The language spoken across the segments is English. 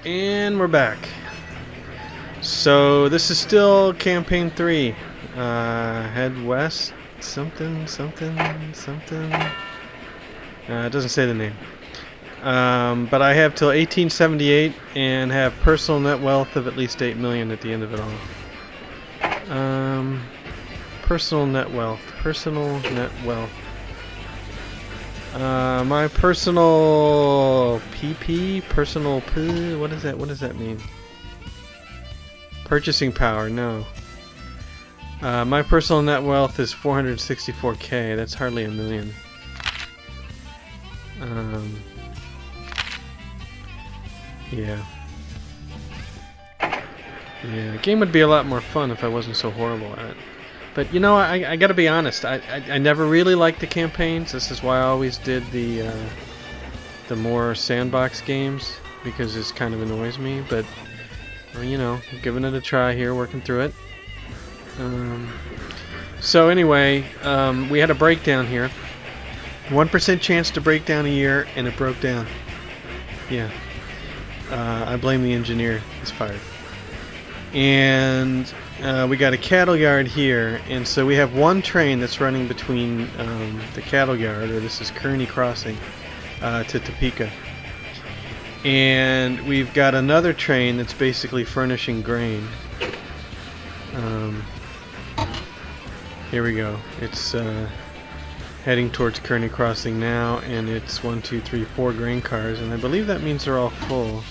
And we're back. So this is still campaign 3. Head west, something. It doesn't say the name. But I have till 1878 and have personal net wealth of at least 8 million at the end of it all. Personal net wealth. My personal PP, what does that mean? Purchasing power, no. My personal net wealth is 464k, that's hardly a million. Yeah, the game would be a lot more fun if I wasn't so horrible at it. But you know, I gotta be honest, I never really liked the campaigns. This is why I always did the more sandbox games, because this kind of annoys me. But well, you know, giving it a try here, working through it. So anyway, we had a breakdown here. 1% chance to break down a year, and it broke down. Yeah, I blame the engineer. He's fired. And we got a cattle yard here, and so we have one train that's running between the cattle yard, or this is Kearney Crossing, to Topeka. And we've got another train that's basically furnishing grain. Here we go. It's heading towards Kearney Crossing now, and it's 1, 2, 3, 4 grain cars, and I believe that means they're all full.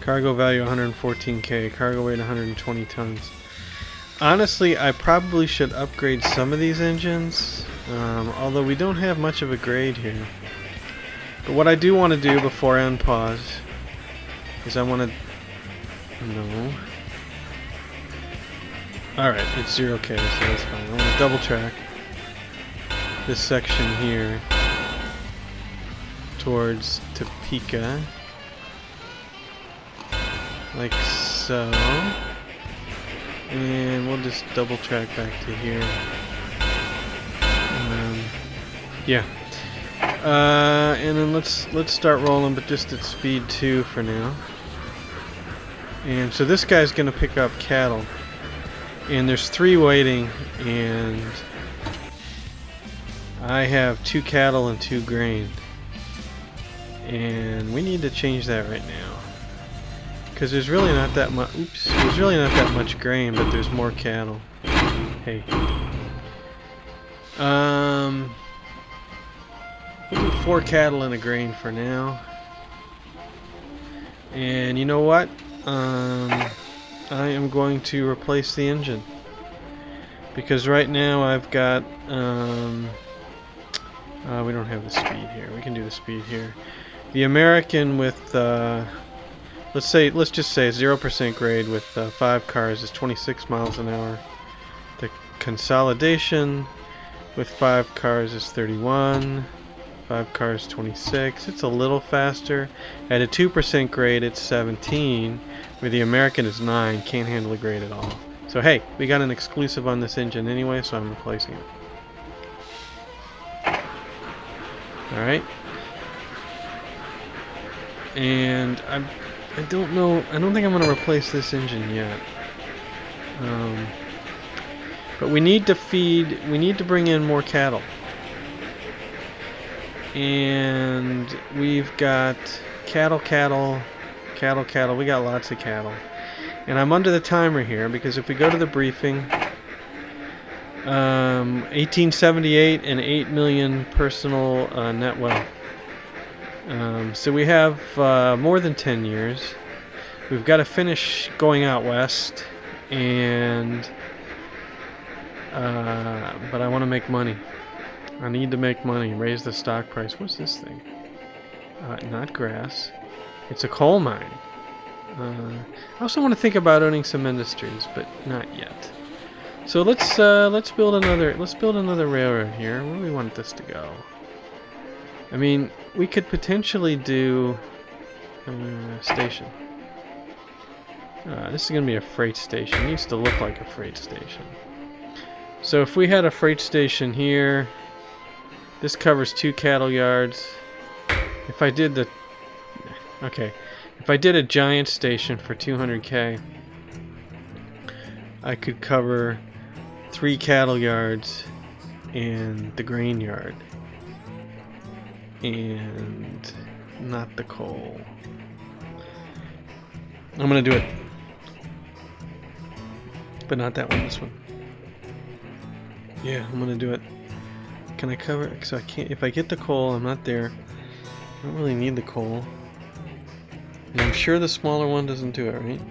Cargo value 114k, cargo weight 120 tons. Honestly, I probably should upgrade some of these engines, although we don't have much of a grade here. But what I do want to do before I unpause is I want to... No. Alright, it's 0k, so that's fine. I want to double track this section here towards Topeka. Like so. And we'll just double track back to here. Yeah. And then let's start rolling, but just at speed 2 for now. And so this guy's gonna pick up cattle. And there's 3 waiting, and I have 2 cattle and 2 grain. And we need to change that right now. Because there's really not that much. Oops. There's really not that much grain, but there's more cattle. Hey. We'll do 4 cattle and a grain for now. And you know what? I am going to replace the engine. Because right now I've got. We don't have the speed here. We can do the speed here. The American with. Let's just say 0% grade with 5 cars is 26 miles an hour. The consolidation with 5 cars is 31. 5 cars 26. It's a little faster. At a 2% grade, it's 17. Where the American is 9. Can't handle a grade at all. So hey, we got an exclusive on this engine anyway, so I'm replacing it. All right. And I don't know. I don't think I'm going to replace this engine yet. But we need to feed. We need to bring in more cattle. And we've got cattle. We got lots of cattle. And I'm under the timer here because if we go to the briefing, 1878 and 8 million personal net wealth. So we have more than 10 years. We've got to finish going out west, and but I want to make money. I need to make money, raise the stock price. What's this thing? Not grass. It's a coal mine. I also want to think about owning some industries, but not yet. So let's build another railroad here. Where do we want this to go? I mean, we could potentially do a station. This is going to be a freight station. It needs to look like a freight station. So if we had a freight station here, this covers 2 cattle yards. If I did the... Okay. If I did a giant station for 200k, I could cover 3 cattle yards and the grain yard. And not the coal. I'm gonna do it. But not that one, this one. Yeah, I'm gonna do it. Can I cover it? So I can't, if I get the coal, I'm not there. I don't really need the coal. And I'm sure the smaller one doesn't do it, right?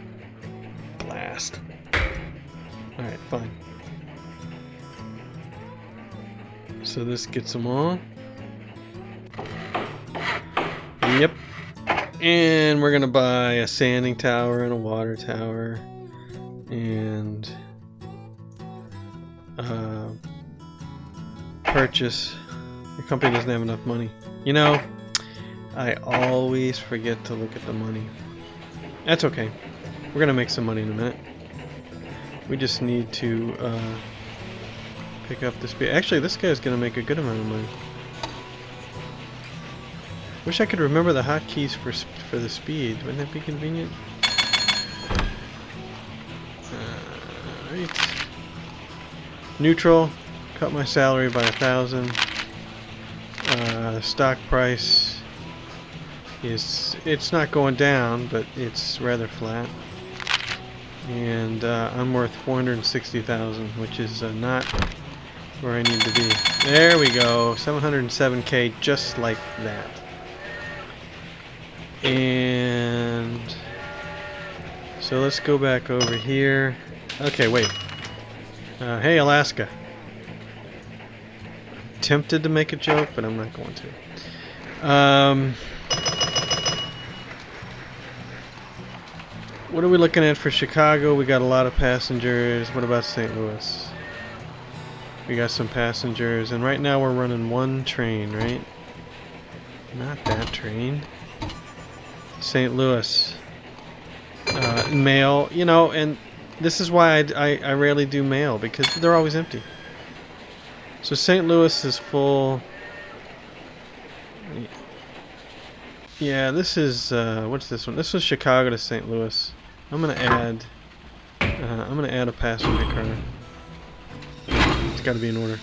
Blast. Alright, fine. So this gets them all. Yep. And we're gonna buy a sanding tower and a water tower. And purchase. Your company doesn't have enough money. You know, I always forget to look at the money. That's okay. We're gonna make some money in a minute. We just need to pick up the speed. Actually, this guy's gonna make a good amount of money. Wish I could remember the hotkeys for the speed. Wouldn't that be convenient? Right. Neutral. Cut my salary by 1,000. Stock price is, it's not going down, but it's rather flat. And I'm worth 460,000, which is not where I need to be. There we go. 707k, just like that. And so let's go back over here. Okay, wait. Hey, Alaska. I'm tempted to make a joke, but I'm not going to. What are we looking at for Chicago? We got a lot of passengers. What about St. Louis? We got some passengers, and right now we're running one train, right? Not that train. St. Louis. Mail, you know, and this is why I rarely do mail, because they're always empty. So St. Louis is full. Yeah, this is what's this one? This was Chicago to St. Louis. I'm gonna add a passenger car. It's got to be in order.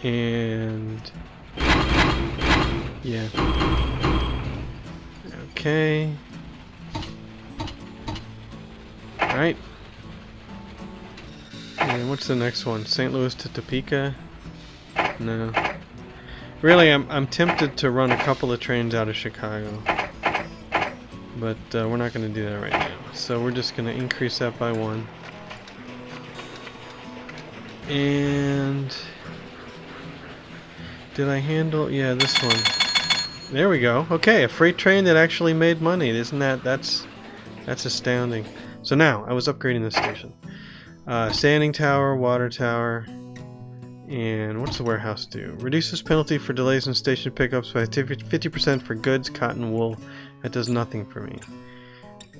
And yeah. Okay. Alright. And what's the next one? St. Louis to Topeka? No. Really, I'm tempted to run a couple of trains out of Chicago. But we're not going to do that right now. So we're just going to increase that by 1. And did I handle? Yeah, this one. There we go. Okay, a freight train that actually made money. Isn't that's astounding. So now I was upgrading this station. Sanding tower, water tower, and what's the warehouse do? Reduces penalty for delays in station pickups by 50% for goods, cotton, wool. That does nothing for me.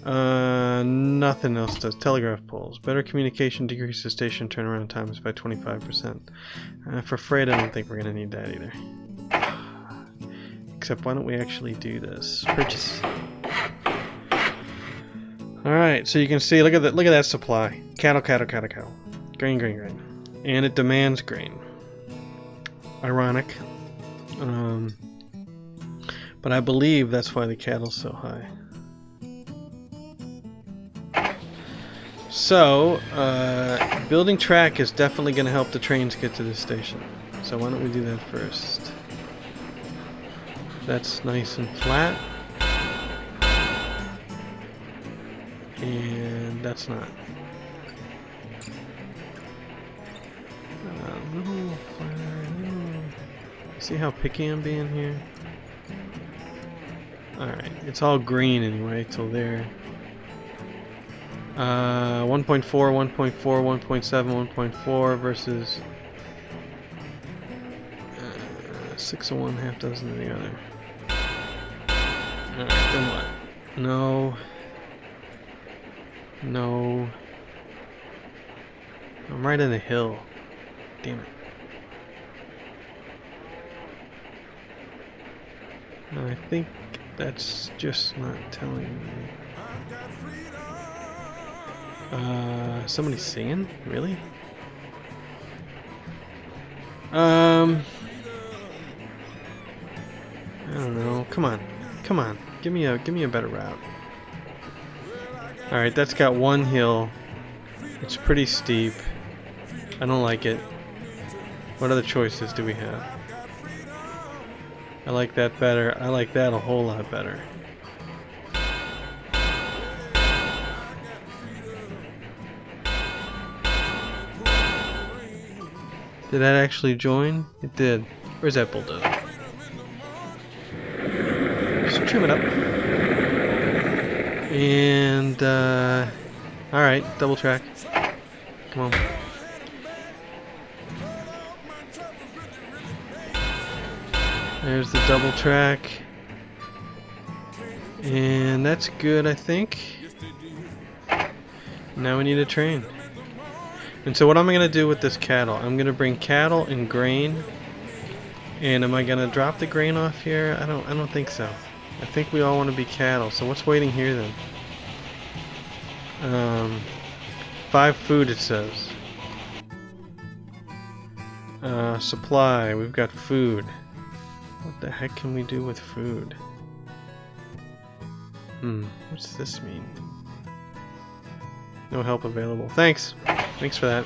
Nothing else does. Telegraph poles. Better communication decreases station turnaround times by 25%. For freight, I don't think we're gonna need that either. Except, why don't we actually do this? Purchase. Alright, so you can see, look at that supply. Cattle, cattle, cattle, cattle. Grain, grain, grain. And it demands grain. Ironic. But I believe that's why the cattle's so high. So, building track is definitely going to help the trains get to this station. So why don't we do that first? That's nice and flat. And that's not. Little flatter. See how picky I'm being here? Alright, it's all green anyway till there. 1.4, 1.4, 1.7, 1.4 versus 6 of one, half dozen of the other. Alright, then what? No. No. I'm right in a hill. Damn it. I think that's just not telling me. Somebody's singing? Really? I don't know. Come on. Come on. Give me a better route. Alright, that's got one hill. It's pretty steep. I don't like it. What other choices do we have? I like that better. I like that a whole lot better. Did that actually join? It did. Where's that bulldozer? Just trim it up. And, alright, double track. Come on. There's the double track. And that's good, I think. Now we need a train. And so what am I going to do with this cattle? I'm going to bring cattle and grain. And am I going to drop the grain off here? I don't think so. I think we all want to be cattle. So what's waiting here then? 5 food it says. Supply. We've got food. What the heck can we do with food? What's this mean? No help available. Thanks. Thanks for that.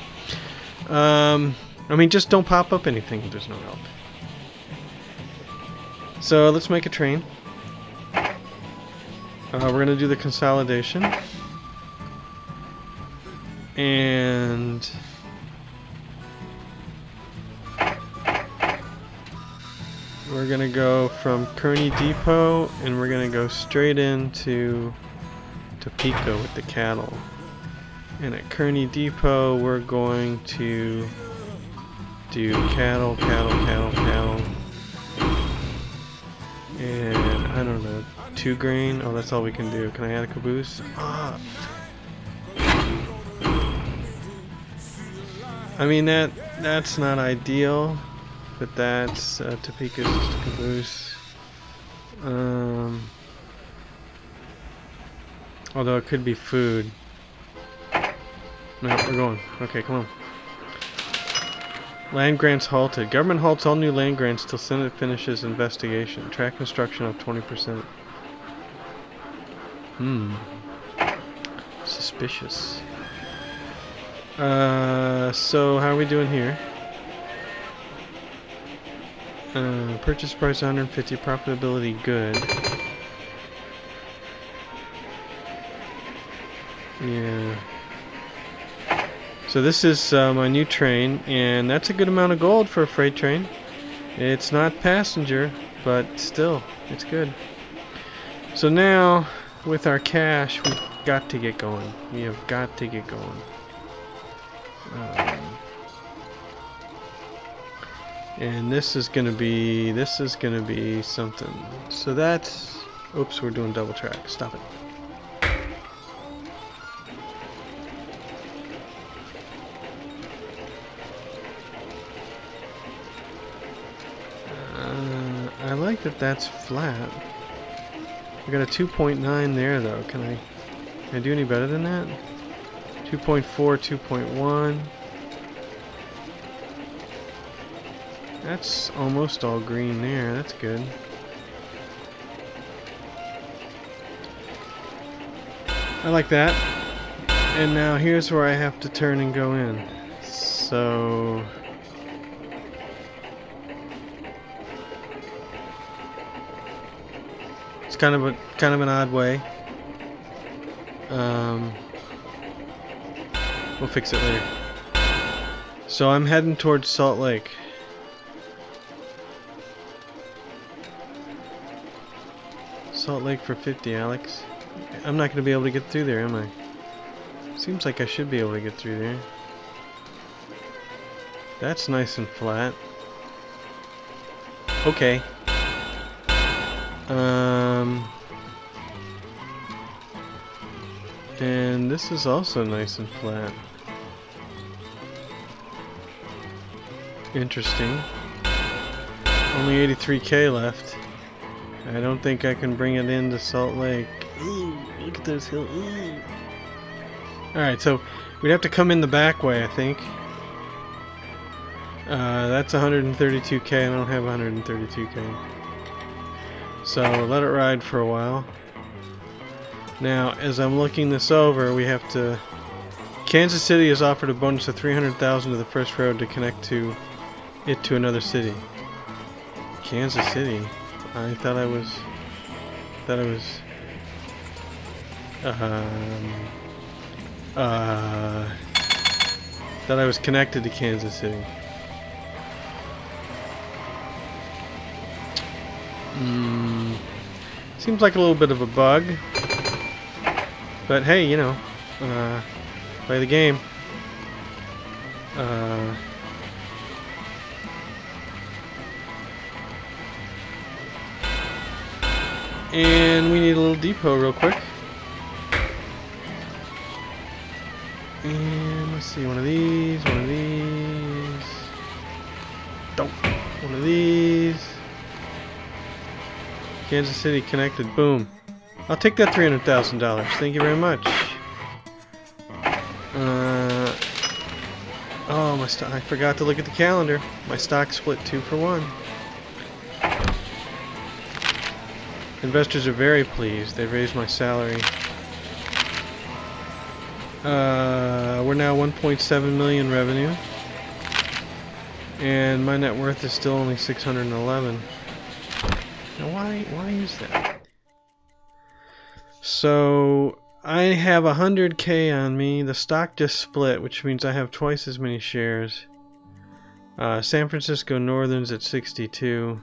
I mean, just don't pop up anything if there's no help. So let's make a train. We're gonna do the consolidation. And we're gonna go from Kearney Depot and we're gonna go straight into Topeka with the cattle. And at Kearney Depot we're going to do cattle. And I don't know, 2 grain? Oh, that's all we can do. Can I add a caboose? Ah. I mean, that's not ideal, but that's Topeka's just a caboose. Although it could be food. No, we're going. Okay, come on. Land grants halted. Government halts all new land grants till Senate finishes investigation. Track construction up 20%. Suspicious. So how are we doing here? Purchase price 150, profitability good. Yeah. So this is my new train, and that's a good amount of gold for a freight train. It's not passenger, but still, it's good. So now, with our cash, we've got to get going. We have got to get going. And this is gonna be something. So that's, oops, we're doing double track. Stop it. I like that that's flat. We got a 2.9 there though. Can I do any better than that? 2.4, 2.1. That's almost all green there. That's good. I like that. And now here's where I have to turn and go in. So it's kind of an odd way. We'll fix it later. So I'm heading towards Salt Lake. Salt Lake for 50, Alex. I'm not going to be able to get through there, am I? Seems like I should be able to get through there. That's nice and flat. Okay. And this is also nice and flat. Interesting. Only 83k left. I don't think I can bring it into Salt Lake. Ooh, look at those hills. Alright, so we'd have to come in the back way, I think. That's 132k. I don't have 132k. So let it ride for a while. Now, as I'm looking this over, we have to... Kansas City has offered a bonus of 300,000 to the first road to connect to it to another city. Kansas City? I thought I was... thought I was connected to Kansas City. Seems like a little bit of a bug. But hey, you know, play the game. And we need a little depot real quick. And let's see, one of these. Don't. One of these. Kansas City connected. Boom. I'll take that $300,000. Thank you very much. Oh, my stock. I forgot to look at the calendar. My stock split 2 for 1. Investors are very pleased. They raised my salary. We're now 1.7 million revenue, and my net worth is still only 611. Now, why is that? So I have 100k on me. The stock just split, which means I have twice as many shares. San Francisco Northern's at 62.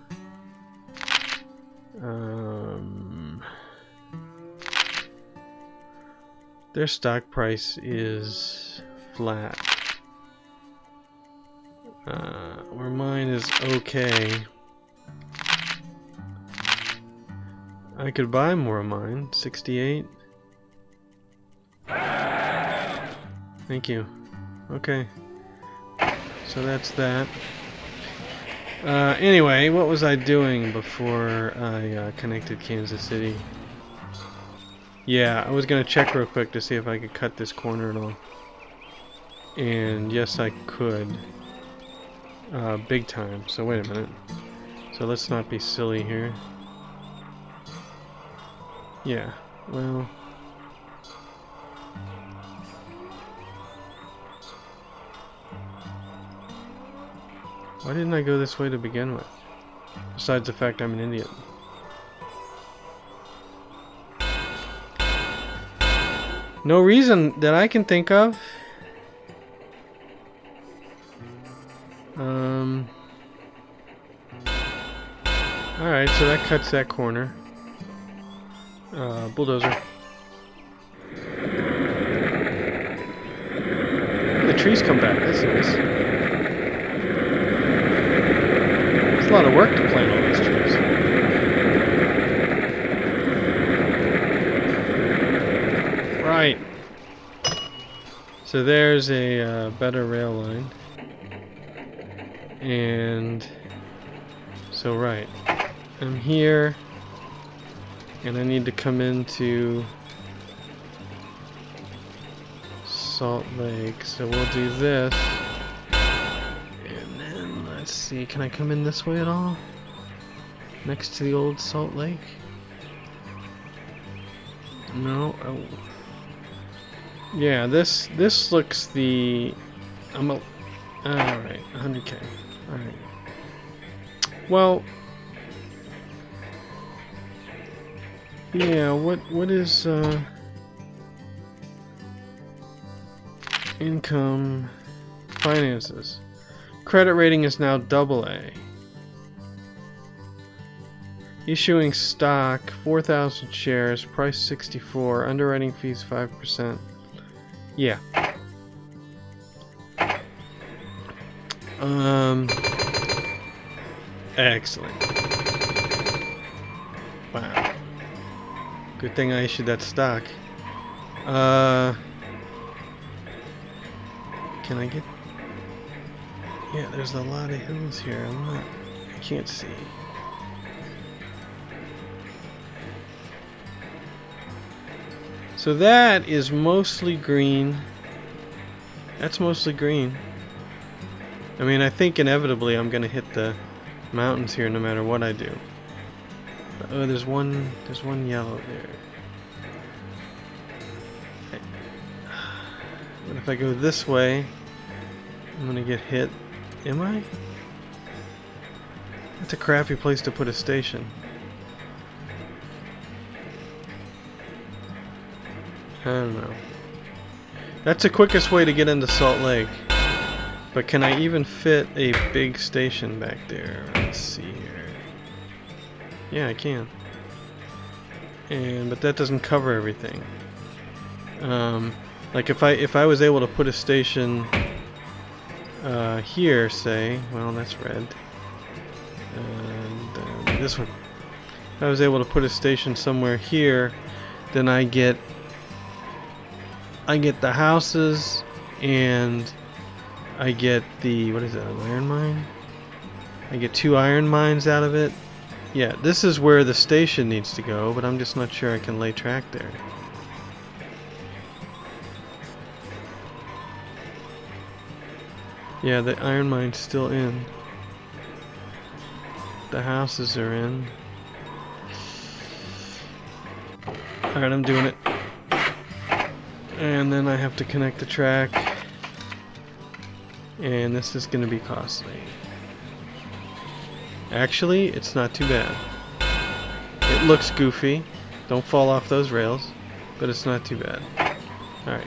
Their stock price is flat. Where mine is okay. I could buy more of mine. 68. Thank you. Okay. So that's that. Anyway, what was I doing before I connected Kansas City? Yeah, I was gonna check real quick to see if I could cut this corner at all. And yes, I could. Big time. So wait a minute. So let's not be silly here. Yeah, well... Why didn't I go this way to begin with? Besides the fact I'm an idiot. No reason that I can think of. Alright, so that cuts that corner. Bulldozer. The trees come back, that's nice. It's a lot of work to plant all these trees. Right. So there's a better rail line. And so right. I'm here. And I need to come into Salt Lake. So we'll do this. And then let's see, can I come in this way at all? Next to the old Salt Lake? No. Oh. Yeah, this looks the... alright, 100k. Alright. Well... yeah, what is, income, finances? Credit rating is now AA. Issuing stock, 4,000 shares, price 64, underwriting fees 5%. Yeah. Excellent. Wow. Good thing I issued that stock. Can I get... yeah, there's a lot of hills here. I can't see. So that is mostly green. That's mostly green. I mean, I think inevitably I'm gonna hit the mountains here no matter what I do. Oh, there's one yellow there. But if I go this way, I'm gonna get hit. Am I? That's a crappy place to put a station. I don't know. That's the quickest way to get into Salt Lake. But can I even fit a big station back there? Let's see here. Yeah, I can. But that doesn't cover everything. Like if I was able to put a station here, say, well, that's red. And this one. If I was able to put a station somewhere here, then I get the houses, and I get the, what is that, an iron mine? I get 2 iron mines out of it. Yeah, this is where the station needs to go, but I'm just not sure I can lay track there. Yeah, the iron mine's still in. The houses are in. Alright, I'm doing it. And then I have to connect the track. And this is going to be costly. Actually, it's not too bad. It looks goofy. Don't fall off those rails. But it's not too bad. Alright.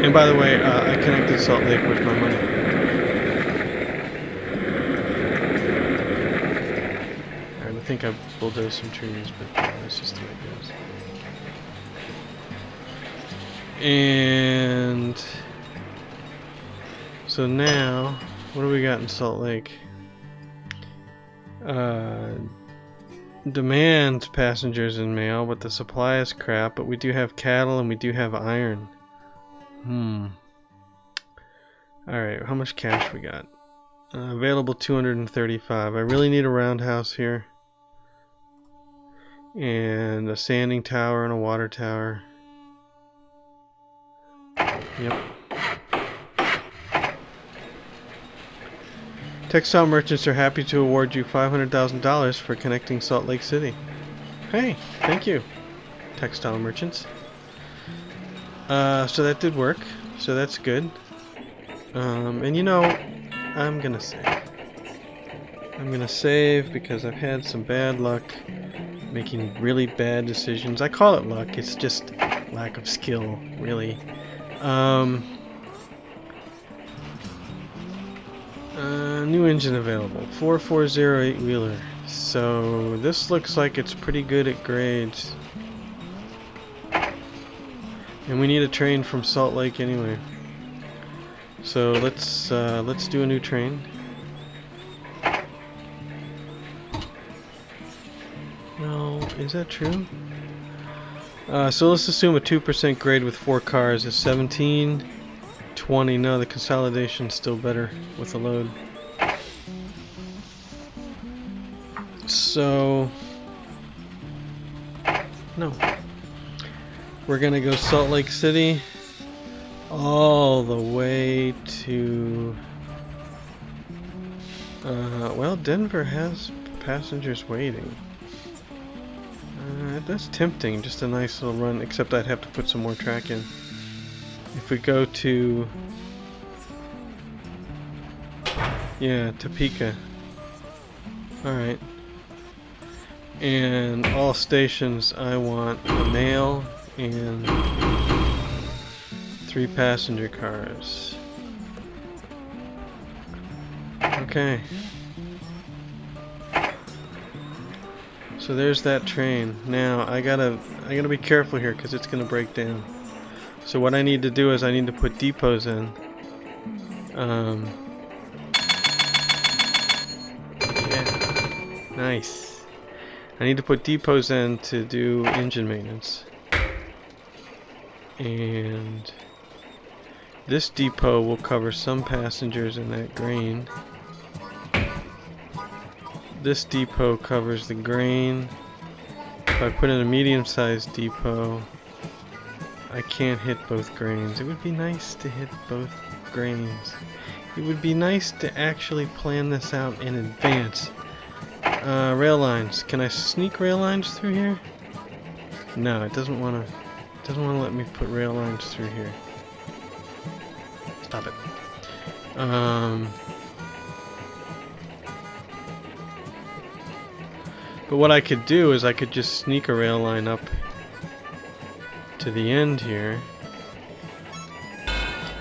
And by the way, I connected Salt Lake with my money. Alright, I think I bulldozed some trees, but that's just the way it goes. And so now, what do we got in Salt Lake? Demand passengers and mail, but the supply is crap. But we do have cattle and we do have iron. Alright, how much cash we got? Available 235. I really need a roundhouse here. And a sanding tower and a water tower. Yep. Textile merchants are happy to award you $500,000 for connecting Salt Lake City. Hey, thank you, textile merchants. So that did work. So that's good. And you know, I'm gonna save. I'm gonna save because I've had some bad luck making really bad decisions. I call it luck. It's just lack of skill, really. New engine available, 4408 wheeler. So this looks like it's pretty good at grades, and we need a train from Salt Lake anyway. So let's do a new train. No, is that true? So let's assume a 2% grade with 4 cars is 17, 20. No, the consolidation's still better with the load. So, no. We're gonna go Salt Lake City all the way to, well, Denver has passengers waiting. That's tempting, just a nice little run, except I'd have to put some more track in. If we go to, yeah, Topeka. Alright. And all stations I want a mail and 3 passenger cars. Okay. So there's that train. Now I gotta be careful here because it's gonna break down. So what I need to do is I need to put depots in. Yeah. Nice. I need to put depots in to do engine maintenance. And this depot will cover some passengers in that grain. This depot covers the grain. If I put in a medium-sized depot, I can't hit both grains. It would be nice to hit both grains. It would be nice to actually plan this out in advance. Rail lines. Can I sneak rail lines through here? No, it doesn't want to let me put rail lines through here. Stop it. But what I could do is I could just sneak a rail line up to the end here.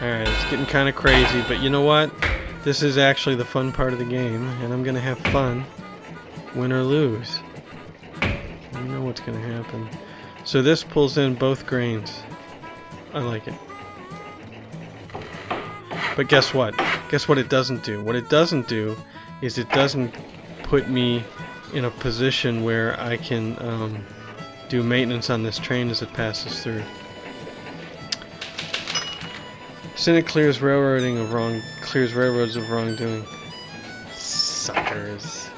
Alright, it's getting kind of crazy, but you know what? This is actually the fun part of the game, and I'm going to have fun, win or lose. You know what's going to happen. So this pulls in both grains. I like it. But guess what? Guess what it doesn't do? What it doesn't do is it doesn't put me in a position where I can do maintenance on this train as it passes through. Senate clears railroads of wrongdoing. Suckers.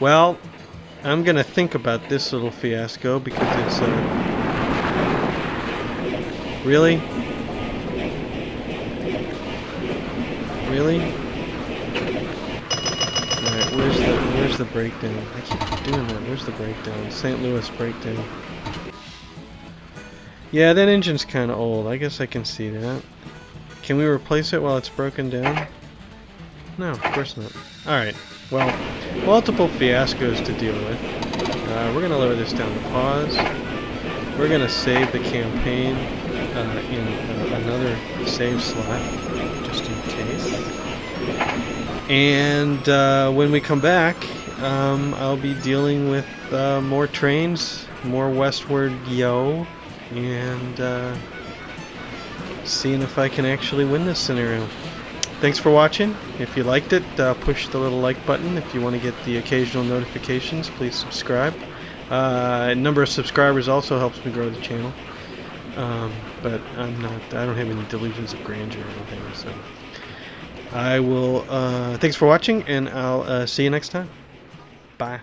Well, I'm gonna think about this little fiasco because it's really? Really? Alright, where's the breakdown? I keep doing that. Where's the breakdown? St. Louis breakdown. Yeah, that engine's kinda old. I guess I can see that. Can we replace it while it's broken down? No, of course not. Alright, well, multiple fiascos to deal with. We're going to lower this down to pause. We're going to save the campaign in another save slot, just in case. And when we come back, I'll be dealing with more trains, more westward yo, and seeing if I can actually win this scenario. Thanks for watching. If you liked it, push the little like button. If you want to get the occasional notifications, please subscribe. Number of subscribers also helps me grow the channel. But I don't have any delusions of grandeur or anything, so I will, thanks for watching, and I'll see you next time. Bye.